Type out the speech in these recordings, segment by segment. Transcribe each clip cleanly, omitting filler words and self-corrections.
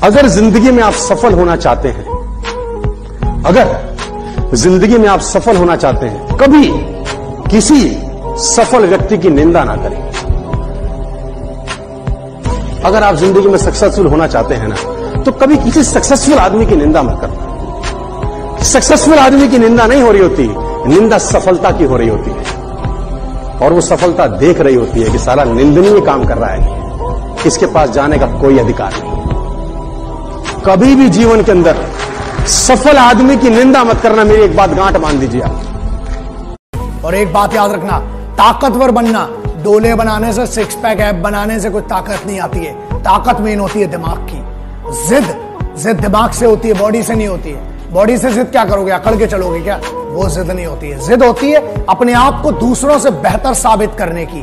अगर जिंदगी में आप सफल होना चाहते हैं, अगर जिंदगी में आप सफल होना चाहते हैं, कभी किसी सफल व्यक्ति की निंदा ना करें। अगर आप जिंदगी में सक्सेसफुल होना चाहते हैं ना, तो कभी किसी सक्सेसफुल आदमी की निंदा मत करना। सक्सेसफुल आदमी की निंदा नहीं हो रही होती, निंदा सफलता की हो रही होती है, और वो सफलता देख रही होती है कि सारा निंदनीय काम कर रहा है, इसके पास जाने का कोई अधिकार नहीं। कभी भी जीवन के अंदर सफल आदमी की निंदा मत करना, मेरी एक बात गांठ बांध दीजिए आप। और एक बात याद रखना, ताकतवर बनना डोले बनाने से, सिक्स पैक ऐप बनाने से कोई ताकत नहीं आती है। ताकत मेन होती है दिमाग की। जिद दिमाग से होती है, बॉडी से नहीं होती है। बॉडी से जिद क्या करोगे, अकड़ के चलोगे क्या? वो जिद नहीं होती है। जिद होती है अपने आप को दूसरों से बेहतर साबित करने की।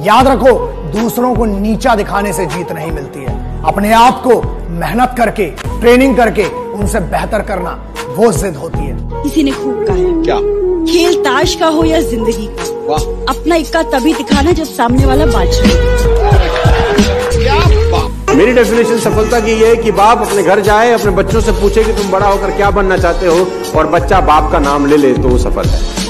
याद रखो, दूसरों को नीचा दिखाने से जीत नहीं मिलती है। अपने आप को मेहनत करके, ट्रेनिंग करके उनसे बेहतर करना, वो जिद होती है। किसी ने खूब कहा है, क्या खेल ताश का हो या जिंदगी का, अपना इक्का तभी दिखाना जब सामने वाला बादशाह। मेरी डेफिनेशन सफलता की ये है कि बाप अपने घर जाए, अपने बच्चों से पूछे कि तुम बड़ा होकर क्या बनना चाहते हो, और बच्चा बाप का नाम ले ले तो वो सफल है।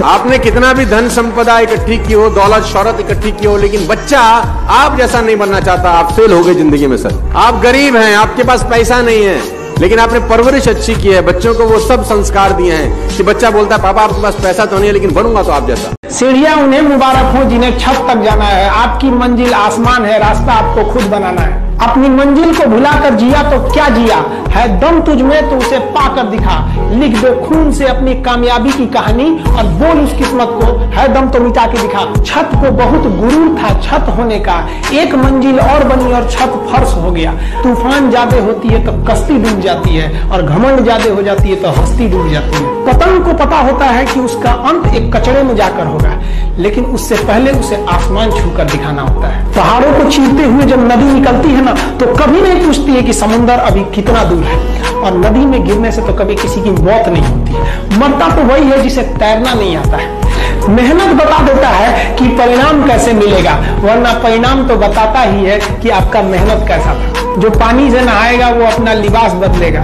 आपने कितना भी धन संपदा इकट्ठी की हो, दौलत शौहरत इकट्ठी की हो, लेकिन बच्चा आप जैसा नहीं बनना चाहता, आप फेल हो गए जिंदगी में। सर, आप गरीब हैं, आपके पास पैसा नहीं है, लेकिन आपने परवरिश अच्छी की है, बच्चों को वो सब संस्कार दिए हैं कि बच्चा बोलता है पापा आपके पास पैसा तो नहीं है, लेकिन बनूंगा तो आप जैसा। सीढ़ियां उन्हें मुबारक हो जिन्हें छत तक जाना है। आपकी मंजिल आसमान है, रास्ता आपको खुद बनाना है। अपनी मंजिल को भुलाकर जिया तो क्या जिया है, दम तुझ में तो उसे पाकर दिखा। लिख दे खून से अपनी कामयाबी की कहानी और बोल उस किस्मत को, है दम तो मिटा के दिखा। छत को बहुत गुरूर था छत होने का, एक मंजिल और बनी और छत फर्श हो गया। तूफान ज्यादा होती है तो कश्ती डूब जाती है, और घमंड ज्यादा हो जाती है तो हस्ती डूब जाती है। पतंग को पता होता है कि उसका अंत एक कचड़े में जाकर होगा, लेकिन उससे पहले उसे आसमान छूकर दिखाना होता है। पहाड़ों को चीरते हुए जब नदी निकलती है ना, तो कभी नहीं पूछती है कि समुद्र अभी कितना दूर है, और नदी में गिरने से तो कभी किसी की मौत नहीं होती है। मरता तो वही है जिसे तैरना नहीं आता है। मेहनत बता देता है कि परिणाम कैसे मिलेगा, वरना परिणाम तो बताता ही है कि आपका मेहनत कैसा था। जो पानी से नहाएगा वो अपना लिबास बदलेगा,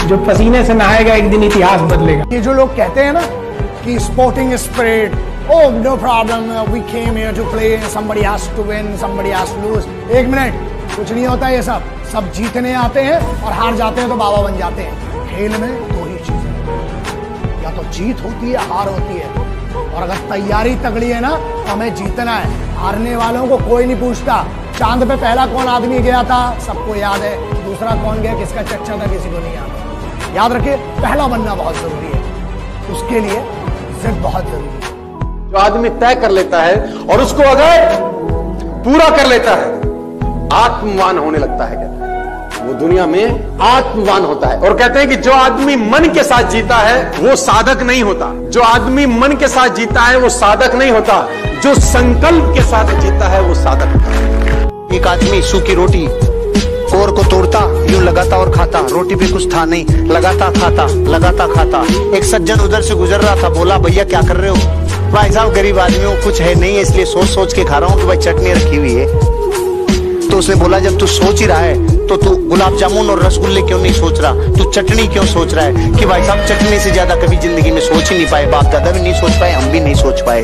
जो पसीने से नहाएगा एक दिन इतिहास बदलेगा। ये जो लोग कहते हैं ना कि sporting spirit, oh no problem, we came here to play, somebody has to win, somebody has to lose। एक मिनट, कुछ नहीं होता ये सब जीतने आते हैं और हार जाते हैं तो बाबा बन जाते हैं। खेल में दो ही चीजें, या तो जीत होती है, हार होती है। और अगर तैयारी तगड़ी है ना, तो हमें जीतना है। हारने वालों को कोई नहीं पूछता। चांद पे पहला कौन आदमी गया था, सबको याद है। दूसरा कौन गया, किसका चच्चा था, किसी को नहीं याद। याद रखिए, पहला बनना बहुत जरूरी है, उसके लिए जिद बहुत जरूरी है। जो आदमी तय कर लेता है और उसको अगर पूरा कर लेता है, आत्मवान होने लगता है। कहते हैं वो दुनिया में आत्मवान होता है। और कहते हैं कि जो आदमी मन के साथ जीता है वो साधक नहीं होता। जो आदमी मन के साथ जीता है वो साधक नहीं होता, जो संकल्प के साथ जीता है वो साधक होता है। एक आदमी सूखी रोटी कोर को तोड़ता, यूं लगाता और खाता। रोटी पे कुछ था नहीं, लगाता खाता। एक सज्जन उधर से गुजर रहा था, बोला भैया क्या कर रहे हो? भाई साहब गरीब आदमी हूँ, कुछ है नहीं, इसलिए सोच के खा रहा हूँ कि भाई चटनी रखी हुई है। तो उसने बोला जब तू सोच ही रहा है तो तू गुलाब जामुन और रसगुल्ले क्यों नहीं सोच रहा, तू चटनी क्यों सोच रहा है? कि भाई साहब चटनी से ज्यादा कभी जिंदगी में सोच ही नहीं पाए, बाप दादा भी नहीं सोच पाए, हम भी नहीं सोच पाए।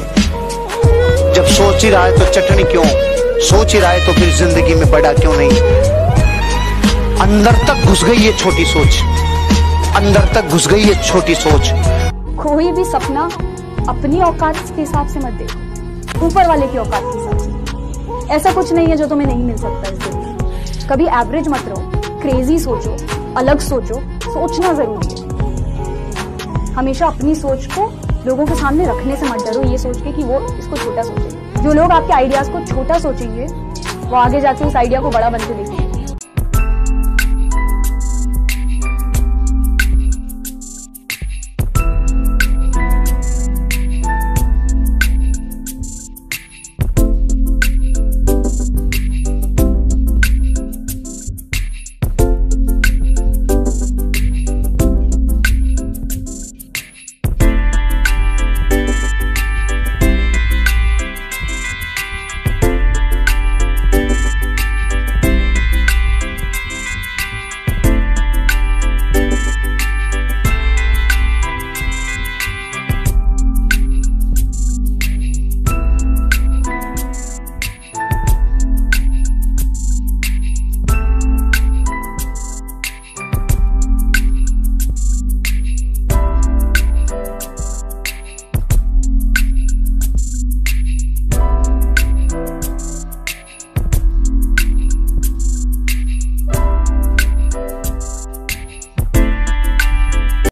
जब सोच ही रहा है तो चटनी क्यों, सोच ही रहा है तो फिर जिंदगी में बड़ा क्यों नहीं? अंदर तक घुस गई ये छोटी सोच, अंदर तक घुस गई ये छोटी सोच। कोई भी सपना अपनी औकात के हिसाब से मत देखो, ऊपर वाले की औकात के हिसाब से। ऐसा कुछ नहीं है जो तुम्हें नहीं मिल सकता इस दुनिया। कभी एवरेज मत रहो, क्रेजी सोचो, अलग सोचो। सोचना जरूरी है। हमेशा अपनी सोच को लोगों के सामने रखने से मत डरो, ये सोच के कि वो इसको छोटा सोचेंगे। जो लोग आपके आइडियाज को छोटा सोचेंगे वो आगे जाके उस आइडिया को बड़ा बनते देखेंगे।